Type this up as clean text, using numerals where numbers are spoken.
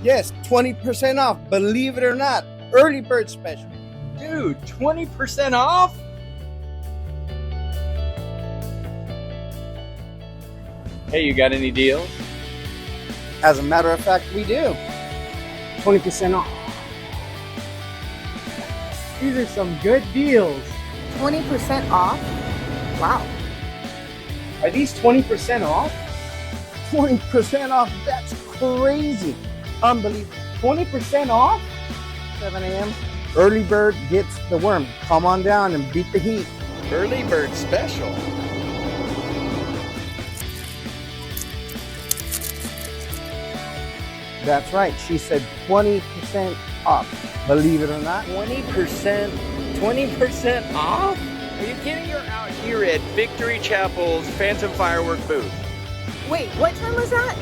Yes, 20% off. Believe it or not. Early bird special. Dude, 20% off? Hey, you got any deals? As a matter of fact, we do. 20% off. These are some good deals. 20% off? Wow. Are these 20% off? 20% off. That's crazy. Unbelievable. 20% off? 7 a.m. Early bird gets the worm. Come on down and beat the heat. Early bird special. That's right. She said 20% off. Believe it or not. 20% off? Are you kidding? You're out here at Victory Chapel's Phantom Firework booth. Wait, what time was that?